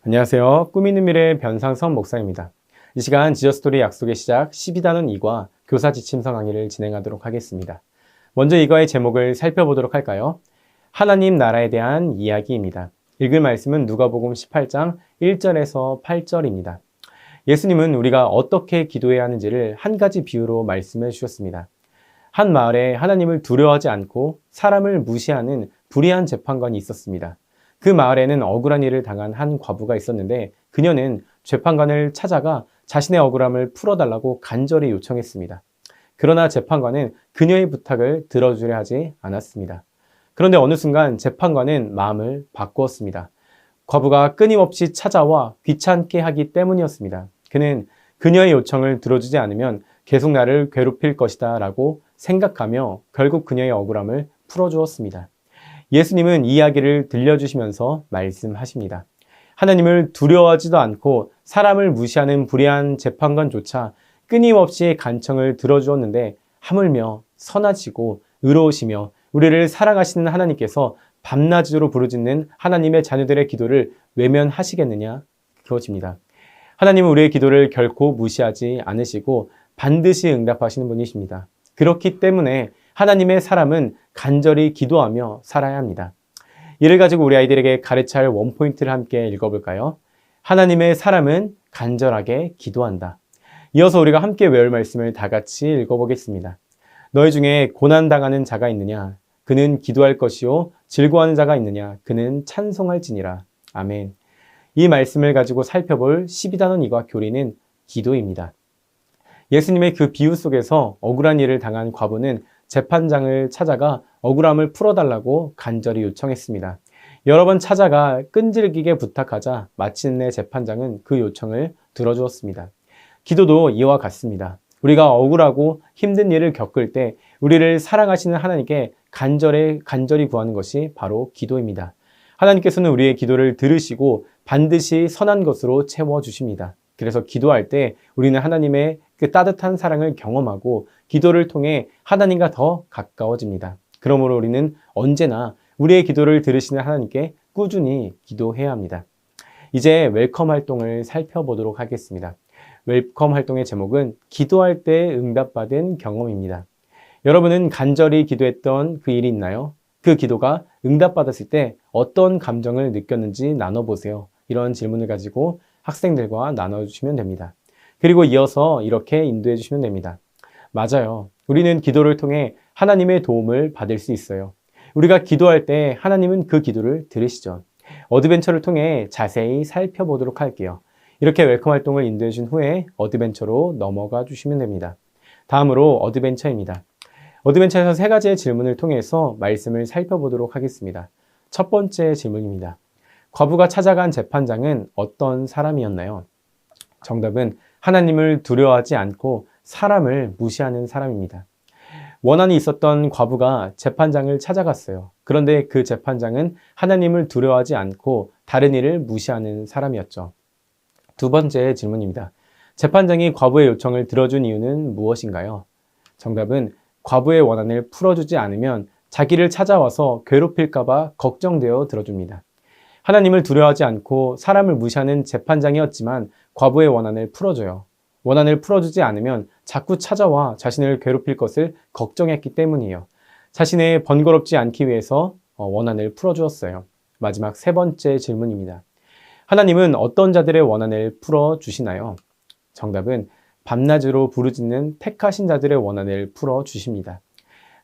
안녕하세요. 꿈 있는 미래 변상선 목사입니다. 이 시간 지저스토리 약속의 시작 12단원 2과 교사 지침서 강의를 진행하도록 하겠습니다. 먼저 이과의 제목을 살펴보도록 할까요? 하나님 나라에 대한 이야기입니다. 읽을 말씀은 누가복음 18장 1절에서 8절입니다. 예수님은 우리가 어떻게 기도해야 하는지를 한 가지 비유로 말씀해 주셨습니다. 한 마을에 하나님을 두려워하지 않고 사람을 무시하는 불의한 재판관이 있었습니다. 그 마을에는 억울한 일을 당한 한 과부가 있었는데 그녀는 재판관을 찾아가 자신의 억울함을 풀어달라고 간절히 요청했습니다. 그러나 재판관은 그녀의 부탁을 들어주려 하지 않았습니다. 그런데 어느 순간 재판관은 마음을 바꾸었습니다. 과부가 끊임없이 찾아와 귀찮게 하기 때문이었습니다. 그는 그녀의 요청을 들어주지 않으면 계속 나를 괴롭힐 것이다 라고 생각하며 결국 그녀의 억울함을 풀어주었습니다. 예수님은 이 이야기를 들려주시면서 말씀하십니다. 하나님을 두려워하지도 않고 사람을 무시하는 불의한 재판관조차 끊임없이 간청을 들어주었는데 하물며 선하시고 의로우시며 우리를 사랑하시는 하나님께서 밤낮으로 부르짖는 하나님의 자녀들의 기도를 외면하시겠느냐? 그것입니다. 하나님은 우리의 기도를 결코 무시하지 않으시고 반드시 응답하시는 분이십니다. 그렇기 때문에 하나님의 사람은 간절히 기도하며 살아야 합니다. 이를 가지고 우리 아이들에게 가르쳐야 할 원포인트를 함께 읽어볼까요? 하나님의 사람은 간절하게 기도한다. 이어서 우리가 함께 외울 말씀을 다 같이 읽어보겠습니다. 너희 중에 고난당하는 자가 있느냐? 그는 기도할 것이요 즐거워하는 자가 있느냐? 그는 찬송할지니라. 아멘. 이 말씀을 가지고 살펴볼 12단원 2과 교리는 기도입니다. 예수님의 그 비유 속에서 억울한 일을 당한 과부는 재판장을 찾아가 억울함을 풀어달라고 간절히 요청했습니다. 여러 번 찾아가 끈질기게 부탁하자 마침내 재판장은 그 요청을 들어주었습니다. 기도도 이와 같습니다. 우리가 억울하고 힘든 일을 겪을 때 우리를 사랑하시는 하나님께 간절히 구하는 것이 바로 기도입니다. 하나님께서는 우리의 기도를 들으시고 반드시 선한 것으로 채워주십니다. 그래서 기도할 때 우리는 하나님의 그 따뜻한 사랑을 경험하고 기도를 통해 하나님과 더 가까워집니다. 그러므로 우리는 언제나 우리의 기도를 들으시는 하나님께 꾸준히 기도해야 합니다. 이제 웰컴 활동을 살펴보도록 하겠습니다. 웰컴 활동의 제목은 기도할 때 응답받은 경험입니다. 여러분은 간절히 기도했던 그 일이 있나요? 그 기도가 응답받았을 때 어떤 감정을 느꼈는지 나눠보세요. 이런 질문을 가지고 학생들과 나눠주시면 됩니다. 그리고 이어서 이렇게 인도해 주시면 됩니다. 맞아요. 우리는 기도를 통해 하나님의 도움을 받을 수 있어요. 우리가 기도할 때 하나님은 그 기도를 들으시죠. 어드벤처를 통해 자세히 살펴보도록 할게요. 이렇게 웰컴 활동을 인도해 준 후에 어드벤처로 넘어가 주시면 됩니다. 다음으로 어드벤처입니다. 어드벤처에서 세 가지의 질문을 통해서 말씀을 살펴보도록 하겠습니다. 첫 번째 질문입니다. 과부가 찾아간 재판장은 어떤 사람이었나요? 정답은 하나님을 두려워하지 않고 사람을 무시하는 사람입니다. 원한이 있었던 과부가 재판장을 찾아갔어요. 그런데 그 재판장은 하나님을 두려워하지 않고 다른 이를 무시하는 사람이었죠. 두 번째 질문입니다. 재판장이 과부의 요청을 들어준 이유는 무엇인가요? 정답은 과부의 원한을 풀어주지 않으면 자기를 찾아와서 괴롭힐까봐 걱정되어 들어줍니다. 하나님을 두려워하지 않고 사람을 무시하는 재판장이었지만 과부의 원한을 풀어줘요. 원한을 풀어주지 않으면 자꾸 찾아와 자신을 괴롭힐 것을 걱정했기 때문이에요. 자신의 번거롭지 않기 위해서 원한을 풀어주었어요. 마지막 세 번째 질문입니다. 하나님은 어떤 자들의 원한을 풀어주시나요? 정답은 밤낮으로 부르짖는 택하신 자들의 원한을 풀어주십니다.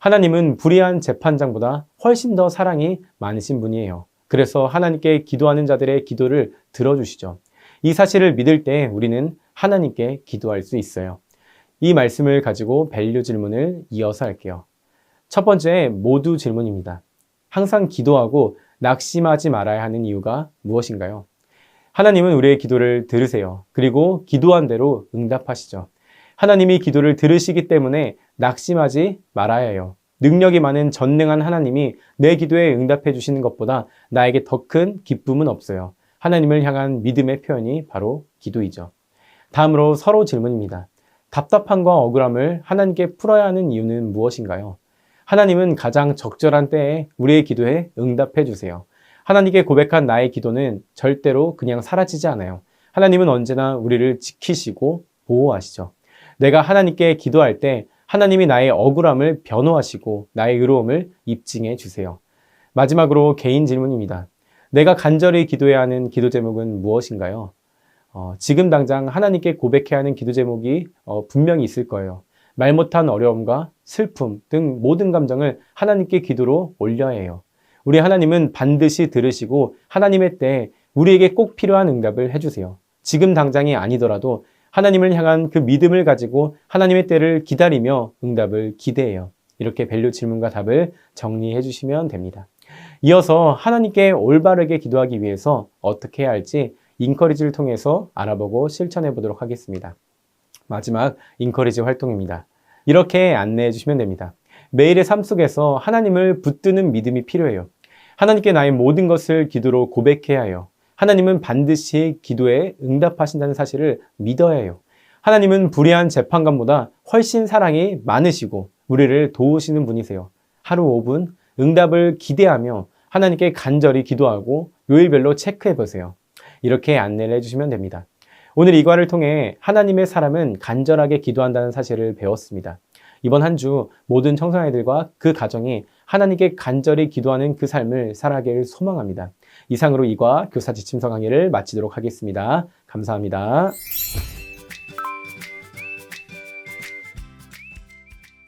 하나님은 불의한 재판장보다 훨씬 더 사랑이 많으신 분이에요. 그래서 하나님께 기도하는 자들의 기도를 들어주시죠. 이 사실을 믿을 때 우리는 하나님께 기도할 수 있어요. 이 말씀을 가지고 밸류 질문을 이어서 할게요. 첫 번째 모두 질문입니다. 항상 기도하고 낙심하지 말아야 하는 이유가 무엇인가요? 하나님은 우리의 기도를 들으세요. 그리고 기도한 대로 응답하시죠. 하나님이 기도를 들으시기 때문에 낙심하지 말아야 해요. 능력이 많은 전능한 하나님이 내 기도에 응답해 주시는 것보다 나에게 더 큰 기쁨은 없어요. 하나님을 향한 믿음의 표현이 바로 기도이죠. 다음으로 서로 질문입니다. 답답함과 억울함을 하나님께 풀어야 하는 이유는 무엇인가요? 하나님은 가장 적절한 때에 우리의 기도에 응답해 주세요. 하나님께 고백한 나의 기도는 절대로 그냥 사라지지 않아요. 하나님은 언제나 우리를 지키시고 보호하시죠. 내가 하나님께 기도할 때 하나님이 나의 억울함을 변호하시고 나의 의로움을 입증해 주세요. 마지막으로 개인 질문입니다. 내가 간절히 기도해야 하는 기도 제목은 무엇인가요? 지금 당장 하나님께 고백해야 하는 기도 제목이 분명히 있을 거예요. 말 못한 어려움과 슬픔 등 모든 감정을 하나님께 기도로 올려야 해요. 우리 하나님은 반드시 들으시고 하나님의 때에 우리에게 꼭 필요한 응답을 해주세요. 지금 당장이 아니더라도 하나님을 향한 그 믿음을 가지고 하나님의 때를 기다리며 응답을 기대해요. 이렇게 밸류 질문과 답을 정리해 주시면 됩니다. 이어서 하나님께 올바르게 기도하기 위해서 어떻게 해야 할지 인커리지를 통해서 알아보고 실천해 보도록 하겠습니다. 마지막 인커리지 활동입니다. 이렇게 안내해 주시면 됩니다. 매일의 삶 속에서 하나님을 붙드는 믿음이 필요해요. 하나님께 나의 모든 것을 기도로 고백해야 해요. 하나님은 반드시 기도에 응답하신다는 사실을 믿어야 해요. 하나님은 불의한 재판관보다 훨씬 사랑이 많으시고 우리를 도우시는 분이세요. 하루 5분 응답을 기대하며 하나님께 간절히 기도하고 요일별로 체크해 보세요. 이렇게 안내를 해주시면 됩니다. 오늘 이과를 통해 하나님의 사람은 간절하게 기도한다는 사실을 배웠습니다. 이번 한 주 모든 청소년들과 그 가정이 하나님께 간절히 기도하는 그 삶을 살아가길 소망합니다. 이상으로 이과 교사 지침서 강의를 마치도록 하겠습니다. 감사합니다.